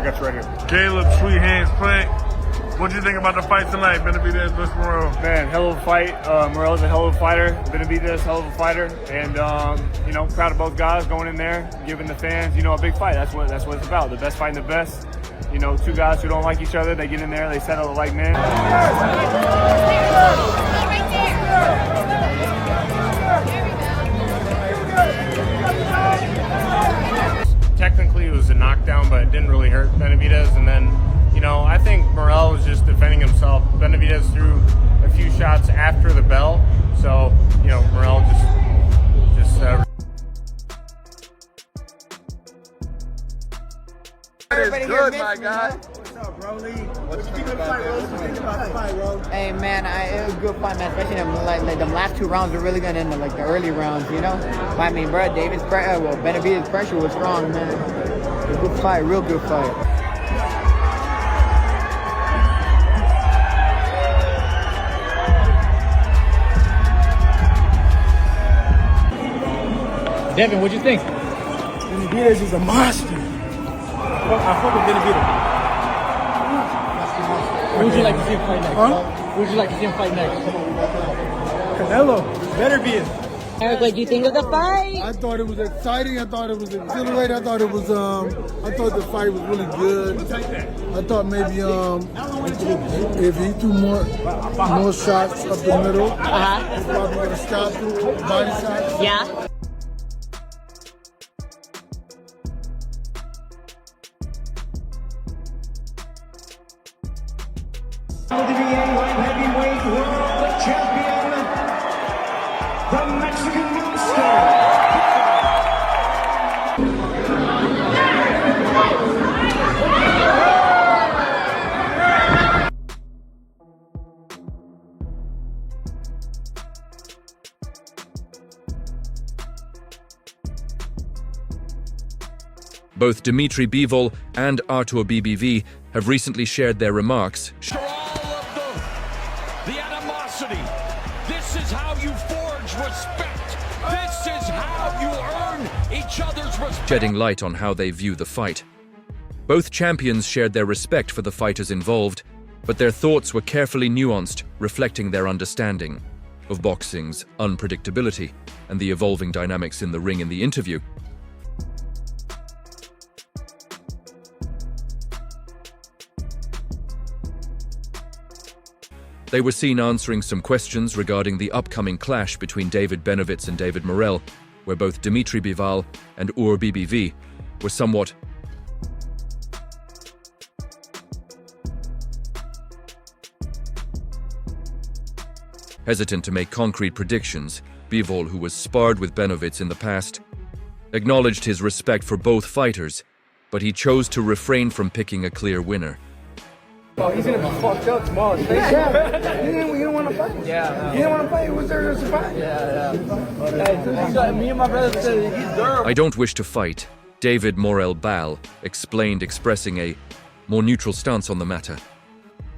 got you right here. Caleb Sweet Hands Plank. What do you think about the fight tonight, Benavidez versus Morrell? Man, hell of a fight. Morrell's a hell of a fighter. Benavidez, hell of a fighter. And, proud of both guys going in there, giving the fans, a big fight. That's what it's about. The best fighting the best. Two guys who don't like each other, they get in there, they settle it like men. Technically, it was a knockdown, but it didn't really hurt Benavidez. And then, I think Morrell was just defending himself. Benavidez threw a few shots after the bell, so Morrell just. Everybody Good, here, my guy. What's up, Broly? What you think of the fight, Rose? What you think about the fight, Rose? Hey man, it was a good fight, man. Especially them last 2 rounds were really good in the early rounds, But I mean, bro, Benavidez' pressure was strong, man. It was a good fight, real good fight. Devin, what'd you think? Benavidez is a monster. I fuck with Benavidez. Who would you like to see him fight next? Huh? Who would you like to see him fight next? Canelo. Better be it. Eric, what do you think of the fight? I thought it was exciting. I thought it was exhilarating. I thought it was I thought the fight was really good. I thought maybe if he threw more shots up the middle, he's probably gonna stop through body shots. Yeah. light heavyweight world champion, the Mexican monster. Both Dmitry Bivol and Artur BBV have recently shared their remarks, All of the animosity. This is how you forge respect. This is how you earn each other's respect. shedding light on how they view the fight. Both champions shared their respect for the fighters involved, but their thoughts were carefully nuanced, reflecting their understanding of boxing's unpredictability and the evolving dynamics in the ring in the interview. They were seen answering some questions regarding the upcoming clash between David Benavidez and David Morrell, where both Dmitry Bivol and Artur BBV were somewhat hesitant to make concrete predictions. Bivol, who was sparred with Benavidez in the past, acknowledged his respect for both fighters, but he chose to refrain from picking a clear winner. Oh, he's gonna be fucked up tomorrow. You didn't want to fight. Yeah. You didn't want to fight. What's there to fight? Yeah. Me and my brother said he's there. I don't wish to fight, David Morrell Bal explained, expressing a more neutral stance on the matter.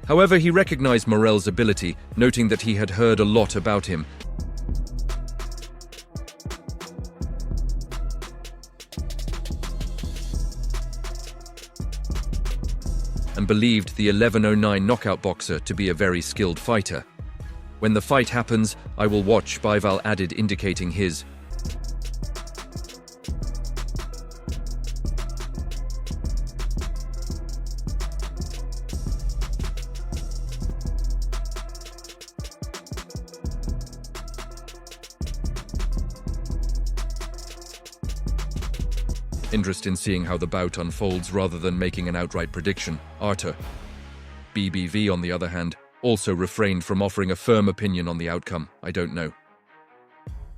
However, he recognized Morrell's ability, noting that he had heard a lot about him. And believed the 11:09 knockout boxer to be a very skilled fighter. When the fight happens, I will watch, Bivol added, indicating his interest in seeing how the bout unfolds rather than making an outright prediction. Artur BBV, on the other hand, also refrained from offering a firm opinion on the outcome. I don't know.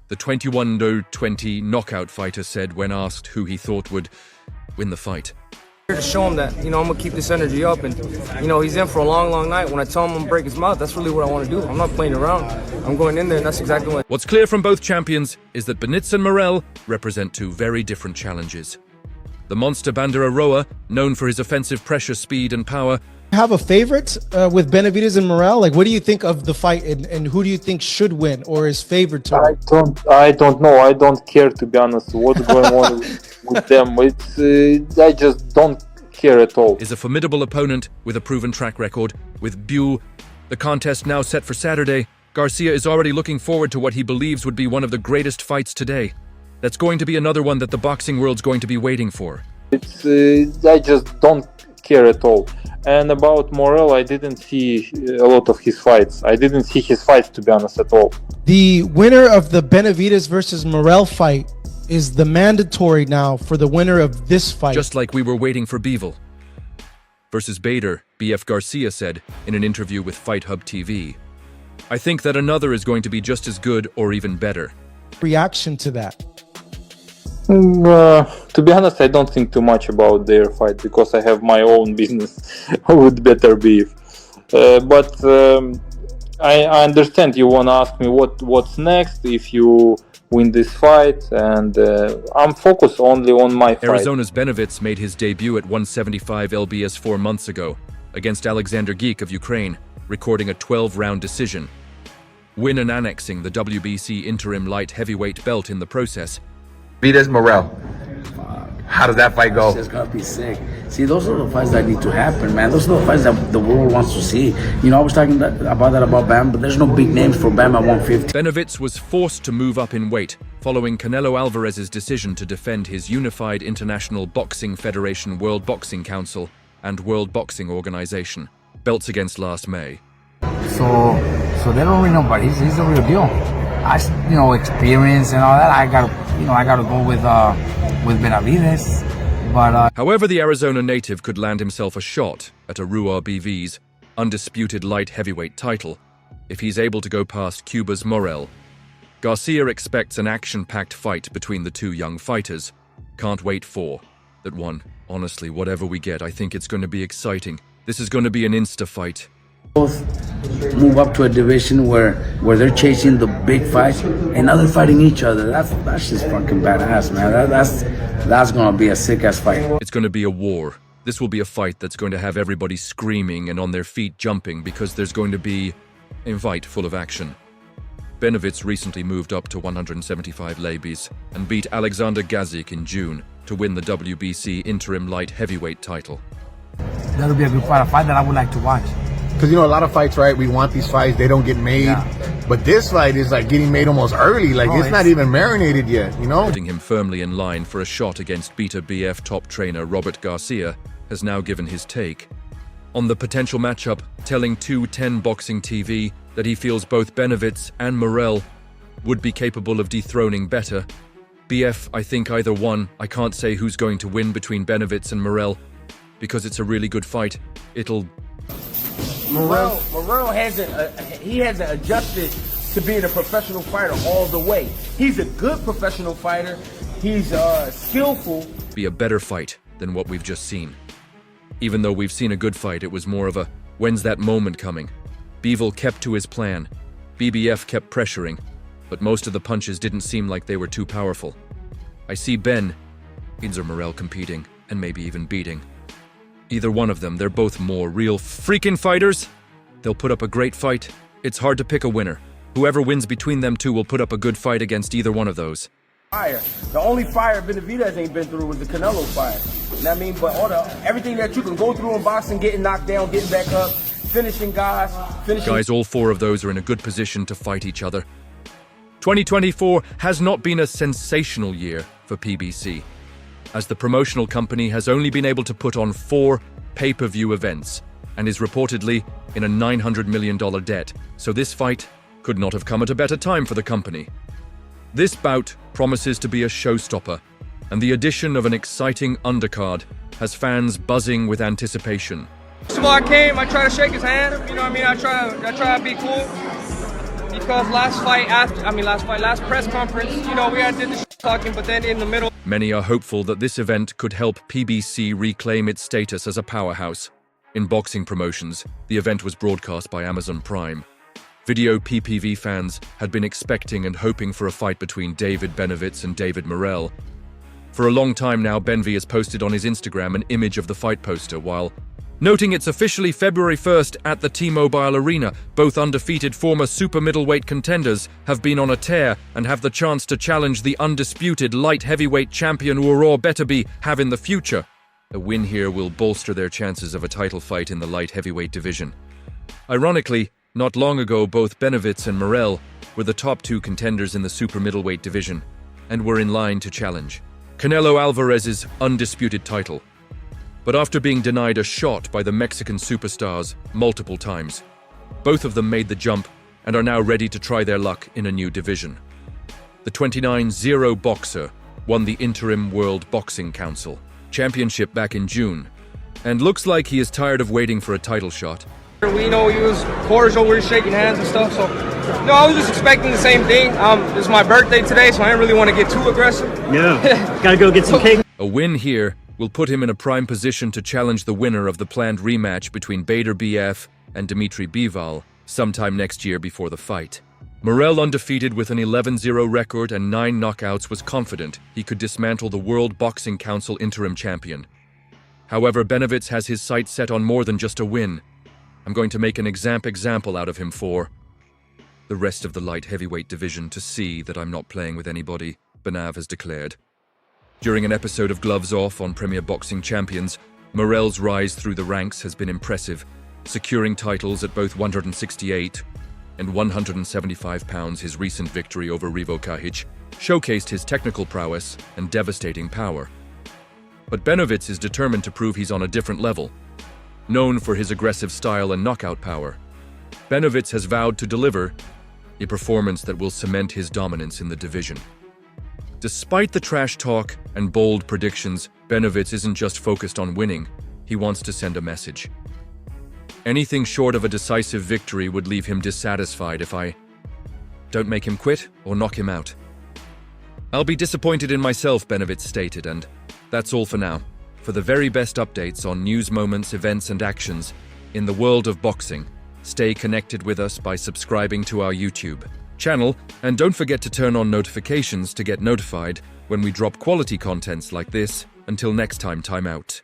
The 21-20 knockout fighter said when asked who he thought would win the fight. Here to show him that, I'm going to keep this energy up, and, he's in for a long, long night. When I tell him I'm going to break his mouth, that's really what I want to do. I'm not playing around. I'm going in there, and that's exactly what... What's clear from both champions is that Benavidez and Morrell represent two very different challenges. The monster Bandera Roa, known for his offensive pressure, speed, and power, have a favorite with Benavidez and Morrell? Like, what do you think of the fight, and who do you think should win or is favored to win? I don't know. I don't care, to be honest, what's going on with them. It's I just don't care at all. Is a formidable opponent with a proven track record. With the contest now set for Saturday, Garcia is already looking forward to what he believes would be one of the greatest fights today. That's going to be another one that the boxing world's going to be waiting for. It's I just don't care at all. And about Morrell, I didn't see a lot of his fights. I didn't see his fights, to be honest, at all. The winner of the Benavidez versus Morrell fight is the mandatory now for the winner of this fight. Just like we were waiting for Bivol versus Bader, BF Garcia said in an interview with Fight Hub TV. I think that another is going to be just as good or even better. Reaction to that? To be honest, I don't think too much about their fight because I have my own business with better beef. But I understand you want to ask me what's next if you win this fight, and I'm focused only on my fight. Arizona's Benavidez made his debut at 175 lbs 4 months ago against Alexander Geek of Ukraine, recording a 12-round decision. Win and annexing the WBC interim light heavyweight belt in the process. Benavidez Morrell. How does that fight go? It's gonna be sick. See, those are the fights that need to happen, man. Those are the fights that the world wants to see. You know, I was talking about Bam, but there's no big names for Bam at 150. Benavidez was forced to move up in weight following Canelo Alvarez's decision to defend his unified International Boxing Federation, World Boxing Council, and World Boxing Organization belts against last May. So they don't really know, but he's the real deal. Experience and all that. I gotta go with Benavidez. But however, the Arizona native could land himself a shot at Arua BV's undisputed light heavyweight title if he's able to go past Cuba's Morrell. Garcia expects an action-packed fight between the two young fighters. Can't wait for that one. Honestly, whatever we get, I think it's going to be exciting. This is going to be an insta fight. Both move up to a division where they're chasing the big fight and now they're fighting each other. That's just fucking badass, man. That's gonna be a sick ass fight. It's gonna be a war. This will be a fight that's going to have everybody screaming and on their feet jumping because there's going to be a fight full of action. Benavidez recently moved up to 175 lbs and beat Alexander Gazik in June to win the WBC interim light heavyweight title. That'll be a good fight, a fight that I would like to watch. Because, a lot of fights, right? We want these fights. They don't get made. Yeah. But this fight is like getting made almost early. Like, it's not even marinated yet, Putting him firmly in line for a shot against Beta BF top trainer Robert Garcia has now given his take on the potential matchup, telling 210 Boxing TV that he feels both Benavidez and Morrell would be capable of dethroning Beta. BF, I think either one. I can't say who's going to win between Benavidez and Morrell because it's a really good fight. Morrell hasn't adjusted to being a professional fighter all the way. He's a good professional fighter. He's skillful. Be a better fight than what we've just seen. Even though we've seen a good fight, it was more of a, when's that moment coming? Bivol kept to his plan. BBF kept pressuring, but most of the punches didn't seem like they were too powerful. I see Benavidez or Morrell competing, and maybe even beating. Either one of them, they're both more real freaking fighters. They'll put up a great fight. It's hard to pick a winner. Whoever wins between them two will put up a good fight against either one of those. Fire. The only fire Benavidez ain't been through was the Canelo fire. You know what I mean? But everything that you can go through in boxing, getting knocked down, getting back up, finishing guys. Guys, all four of those are in a good position to fight each other. 2024 has not been a sensational year for PBC, as the promotional company has only been able to put on 4 pay-per-view events and is reportedly in a $900 million debt, so this fight could not have come at a better time for the company. This bout promises to be a showstopper, and the addition of an exciting undercard has fans buzzing with anticipation. First of all, I tried to shake his hand, I try to be cool, because last press conference, we did the talking, but then in the middle. Many are hopeful that this event could help PBC reclaim its status as a powerhouse. In boxing promotions, the event was broadcast by Amazon Prime. Video PPV fans had been expecting and hoping for a fight between David Benavidez and David Morrell. For a long time now, Benvi has posted on his Instagram an image of the fight poster, while noting it's officially February 1st at the T-Mobile Arena. Both undefeated former super middleweight contenders have been on a tear and have the chance to challenge the undisputed light heavyweight champion Uror Beterbiev have in the future. A win here will bolster their chances of a title fight in the light heavyweight division. Ironically, not long ago, both Benavidez and Morrell were the top 2 contenders in the super middleweight division and were in line to challenge Canelo Alvarez's undisputed title. But after being denied a shot by the Mexican superstars multiple times, both of them made the jump and are now ready to try their luck in a new division. The 29-0 boxer won the interim World Boxing Council Championship back in June, and looks like he is tired of waiting for a title shot. We know he was cordial, we were shaking hands and stuff, so no, I was just expecting the same thing. It's my birthday today, so I didn't really want to get too aggressive. No, gotta go get some cake. A win here will put him in a prime position to challenge the winner of the planned rematch between Bader BF and Dimitri Bivol sometime next year before the fight. Morrell, undefeated with an 11-0 record and 9 knockouts, was confident he could dismantle the World Boxing Council interim champion. However, Benavidez has his sights set on more than just a win. I'm going to make an example out of him for the rest of the light heavyweight division to see that I'm not playing with anybody, Benav has declared. During an episode of Gloves Off on Premier Boxing Champions, Morrell's rise through the ranks has been impressive, securing titles at both 168 and 175 pounds. His recent victory over Rivo Kahic showcased his technical prowess and devastating power. But Benavidez is determined to prove he's on a different level. Known for his aggressive style and knockout power, Benavidez has vowed to deliver a performance that will cement his dominance in the division. Despite the trash talk and bold predictions, Benavidez isn't just focused on winning, he wants to send a message. Anything short of a decisive victory would leave him dissatisfied if I don't make him quit or knock him out. I'll be disappointed in myself, Benavidez stated, and that's all for now. For the very best updates on news, moments, events, and actions in the world of boxing, stay connected with us by subscribing to our YouTube channel, and don't forget to turn on notifications to get notified when we drop quality contents like this. Until next time, time out.